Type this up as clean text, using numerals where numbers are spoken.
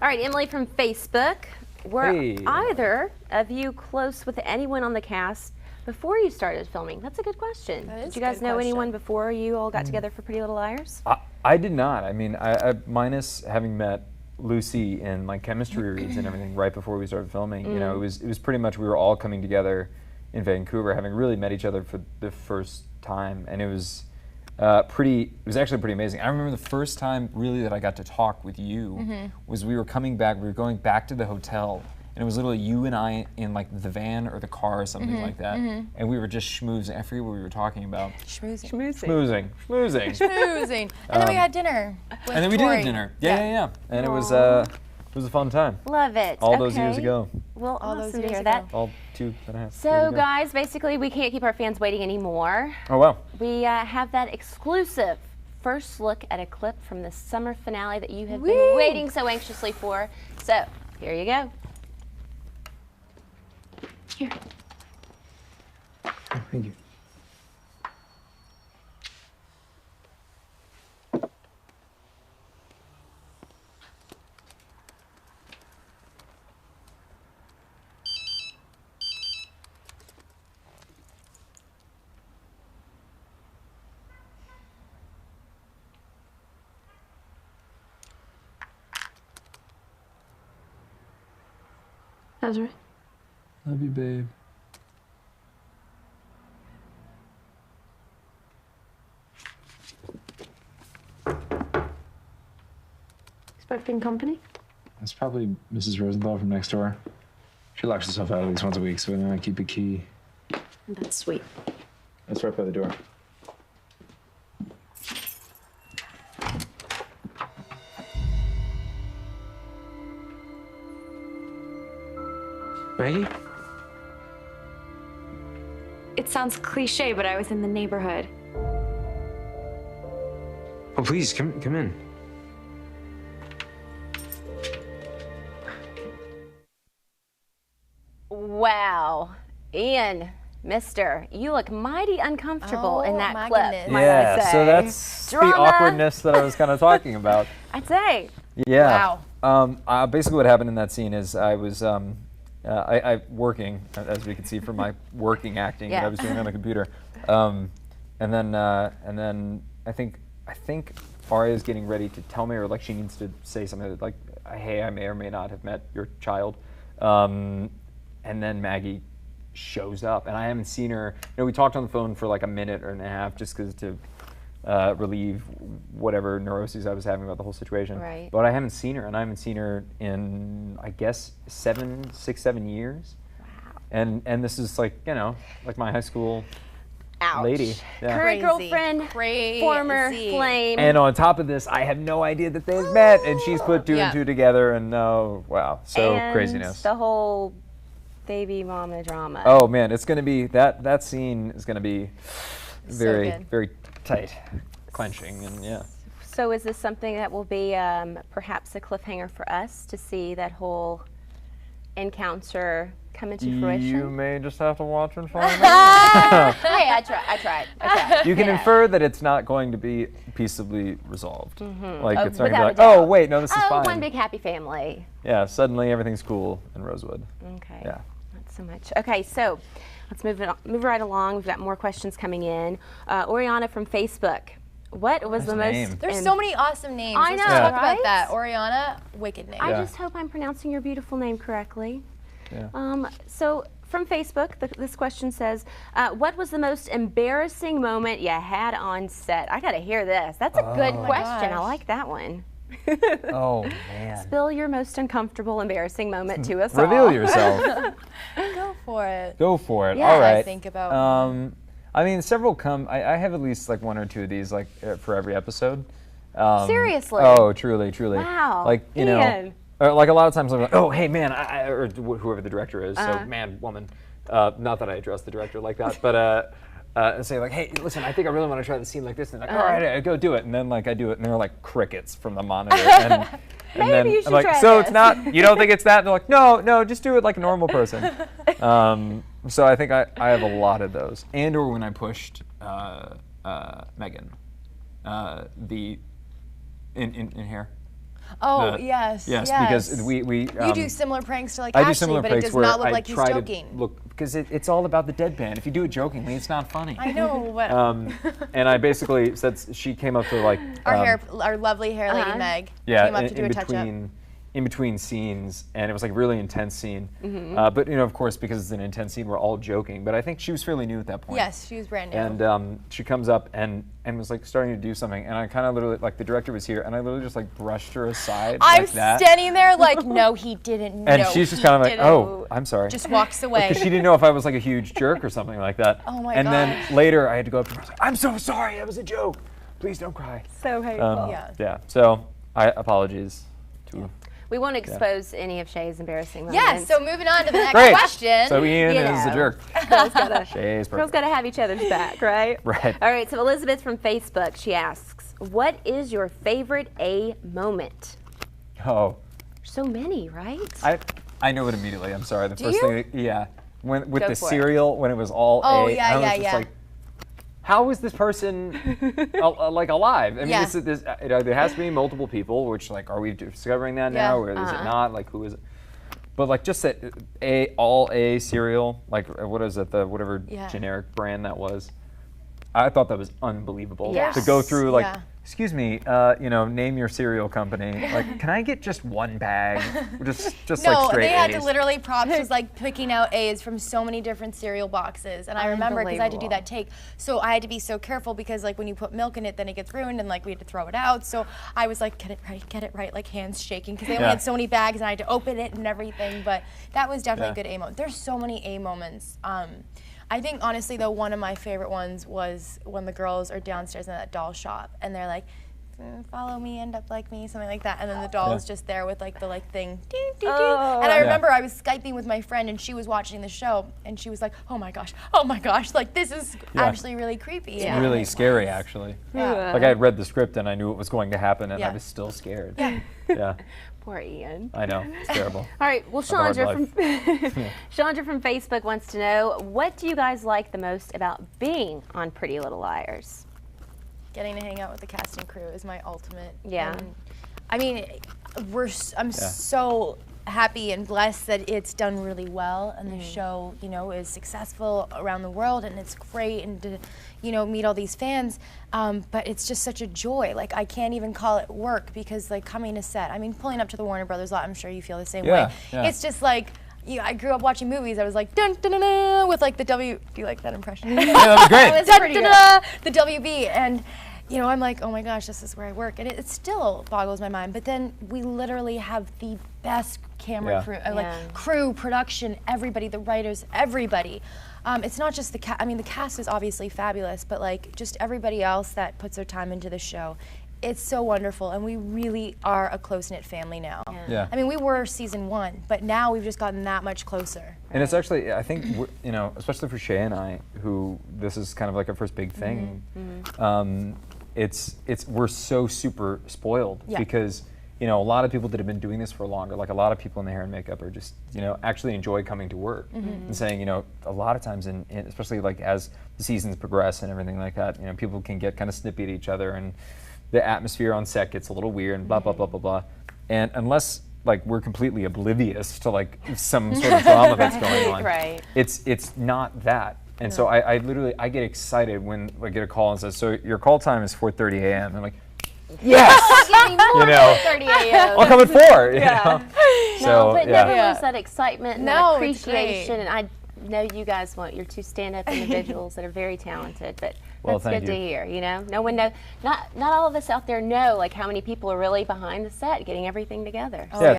All right, Emily from Facebook. Were either of you close with anyone on the cast before you started filming? That's a good question. Did you guys know anyone before you all got together for Pretty Little Liars? I did not. I mean, I minus having met Lucy in like chemistry reads and everything right before we started filming. You know, it was pretty much we were all coming together in Vancouver, having really met each other for the first time, and it was it was actually pretty amazing. I remember the first time really that I got to talk with you was we were coming back, we were going back to the hotel, and it was literally you and I in like the van or the car or something like that, and we were just schmoozing. I forget what we were talking about. Schmoozing. And then we had dinner with And then we did dinner. Yeah. And it was a fun time. Love it. All those years ago. Well, all those awesome to years hear ago. that. All 2.5 So years ago. guys, basically we can't keep our fans waiting anymore. Oh wow. We have that exclusive first look at a clip from the summer finale that you have been waiting so anxiously for. So, here you go. Here. Oh, thank you. Ezra. Love you, babe. Expecting company? That's probably Mrs. Rosenthal from next door. She locks herself out at least once a week, so then I keep a key. That's sweet. That's right by the door. Maggie? It sounds cliche, but I was in the neighborhood. Oh, please, come in. Wow. Ian, mister, you look mighty uncomfortable in that my clip, goodness. might I say. So that's Drama. the awkwardness that I was kind of talking about. I'd say. Yeah. Wow. Basically what happened in that scene is I was I working, as we can see from my working acting that I was doing on the computer. And then I think Aria is getting ready to tell me, or like she needs to say something like, hey, I may or may not have met your child. And then Maggie shows up, and I haven't seen her. You know, we talked on the phone for like a minute or and a half just because to relieve whatever neuroses I was having about the whole situation. Right. But I haven't seen her, and I haven't seen her in, I guess, 6, 7 years. Wow. And this is like, you know, like my high school lady. Yeah. Current girlfriend, former flame. And on top of this, I have no idea that they've met, and she's put two and two together, and wow, so and craziness. The whole baby mama drama. Oh man, it's gonna be that scene is gonna be very very tight, clenching, and yeah. So is this something that will be perhaps a cliffhanger for us to see that whole encounter come into fruition? You may just have to watch and find out. Hey, I tried. You can infer that it's not going to be peacefully resolved. Like it's not going to be like, doubt. oh wait, no, this is fine. One big happy family. Yeah, suddenly everything's cool in Rosewood. Okay. Yeah. Not so much. Okay, so let's move right along. We've got more questions coming in. Oriana from Facebook. What was the most? There's so many awesome names. I know, Let's talk right? about that. Oriana, wicked name. I just hope I'm pronouncing your beautiful name correctly. Yeah. So from Facebook, this question says, what was the most embarrassing moment you had on set? I got to hear this. That's a good question. I like that one. Oh man. Spill your most uncomfortable, embarrassing moment to us all. Reveal yourself. Go for it. Go for it. Yeah. All right. Think about. I mean, several come. I have at least like 1 or 2 of these, like for every episode. Seriously? Oh, truly, truly. Wow. Like you know, or like a lot of times I'm like, oh, hey man, or whoever the director is. So man, woman. Not that I address the director like that, but say like, hey, listen, I think I really want to try the scene like this, and like, all right, go do it, and then like I do it, and there are like crickets from the monitor, and then you should I'm like, try so this. it's not, you don't think it's that? And they're like, no, just do it like a normal person. So I think I have a lot of those, and or when I pushed Megan, in hair. Oh, yes. Yes, because we you do similar pranks to like I do Ashley, similar but it pranks does where not look I like he's try joking. to look, because it's all about the deadpan. If you do it jokingly, it's not funny. I know, but and I basically said, she came up to like our lovely hair lady Meg came up to do a touch-up. In between scenes, and it was like a really intense scene. But of course, because it's an intense scene, we're all joking. But I think she was fairly new at that point. Yes, she was brand new. And she comes up and was like starting to do something, and I kind of literally, like, the director was here, and I literally just like brushed her aside. I'm like that. standing there like, no, he didn't. And she's just kind of like, oh, I'm sorry. Just walks away. Because she didn't know if I was like a huge jerk or something like that. Oh my And gosh. then later I had to go up to her. I was like, I'm so sorry. That was a joke. Please don't cry. So hateful. Yeah. So apologies to. We won't expose any of Shay's embarrassing moments. Yeah, so moving on to the next Great. question. So Ian is a jerk. Shay's Girls perfect. got to have each other's back, right? Right. All right, so Elizabeth from Facebook, she asks, what is your favorite A moment? Oh. So many, right? I know it immediately. I'm sorry. The Do first you? thing, yeah. When with Go the for it. cereal, when it was all Oh, A, yeah, I was yeah, just yeah. like, how is this person like alive? I mean, Yeah. this there has to be multiple people. Which, like, are we discovering that Yeah. now, or is it not? Like, who is it? But like, just that all A cereal, like, what is it? The whatever generic brand that was. I thought that was unbelievable to go through. Like, excuse me, name your cereal company. Like, can I get just one bag? just No, like straight they had A's. to literally, Props was like picking out A's from so many different cereal boxes. And I remember because I had to do that take. So I had to be so careful because like when you put milk in it, then it gets ruined and like we had to throw it out. So I was like, get it right, like hands shaking because they only had so many bags and I had to open it and everything. But that was definitely a good A moment. There's so many A moments. I think honestly though, one of my favorite ones was when the girls are downstairs in that doll shop and they're like, follow me, end up like me, something like that. And then the doll is just there with like the thing. Ding, ding, ding. And I remember I was Skyping with my friend and she was watching the show and she was like, oh my gosh, like this is actually really creepy. It's really scary, actually. Yeah. Like, I had read the script and I knew it was going to happen and I was still scared. Yeah. Poor Ian. I know, it's terrible. All right, well, Chandra from Facebook wants to know, what do you guys like the most about being on Pretty Little Liars? Getting to hang out with the cast and crew is my ultimate. Yeah. And, I mean, I'm so happy and blessed that it's done really well and the show, is successful around the world and it's great and to, meet all these fans. But it's just such a joy. Like, I can't even call it work because like coming to set, I mean, pulling up to the Warner Brothers lot, I'm sure you feel the same way. Yeah. It's just like, I grew up watching movies. I was like, dun dun dun dun, with like the W. Do you like that impression? Yeah, that was great. Dun, dun, dun, the WB, and I'm like, oh my gosh, this is where I work, and it still boggles my mind. But then we literally have the best camera crew, crew, production, everybody, the writers, everybody. It's not just the cast. I mean, the cast is obviously fabulous, but like just everybody else that puts their time into the show. It's so wonderful, and we really are a close-knit family now. Yeah. I mean, we were season 1, but now we've just gotten that much closer. And it's actually, I think, especially for Shay and I, who this is kind of like our first big thing, we're so super spoiled because, a lot of people that have been doing this for longer, like a lot of people in the hair and makeup are just, actually enjoy coming to work and saying, a lot of times, especially like as the seasons progress and everything like that, people can get kind of snippy at each other and the atmosphere on set gets a little weird and blah, blah, blah, blah, blah. And unless like we're completely oblivious to like some sort of drama that's going on, it's not that. And so I literally get excited when I get a call and says, so your call time is 4:30 a.m. I'm like, yes! Give me more than 30 a.m. I'll come at 4, you know? No, but never lose that excitement and No, that it's appreciation. And I know you guys you're two stand-up individuals that are very talented, but that's good to hear, No one not all of us out there know like how many people are really behind the set getting everything together. Yeah,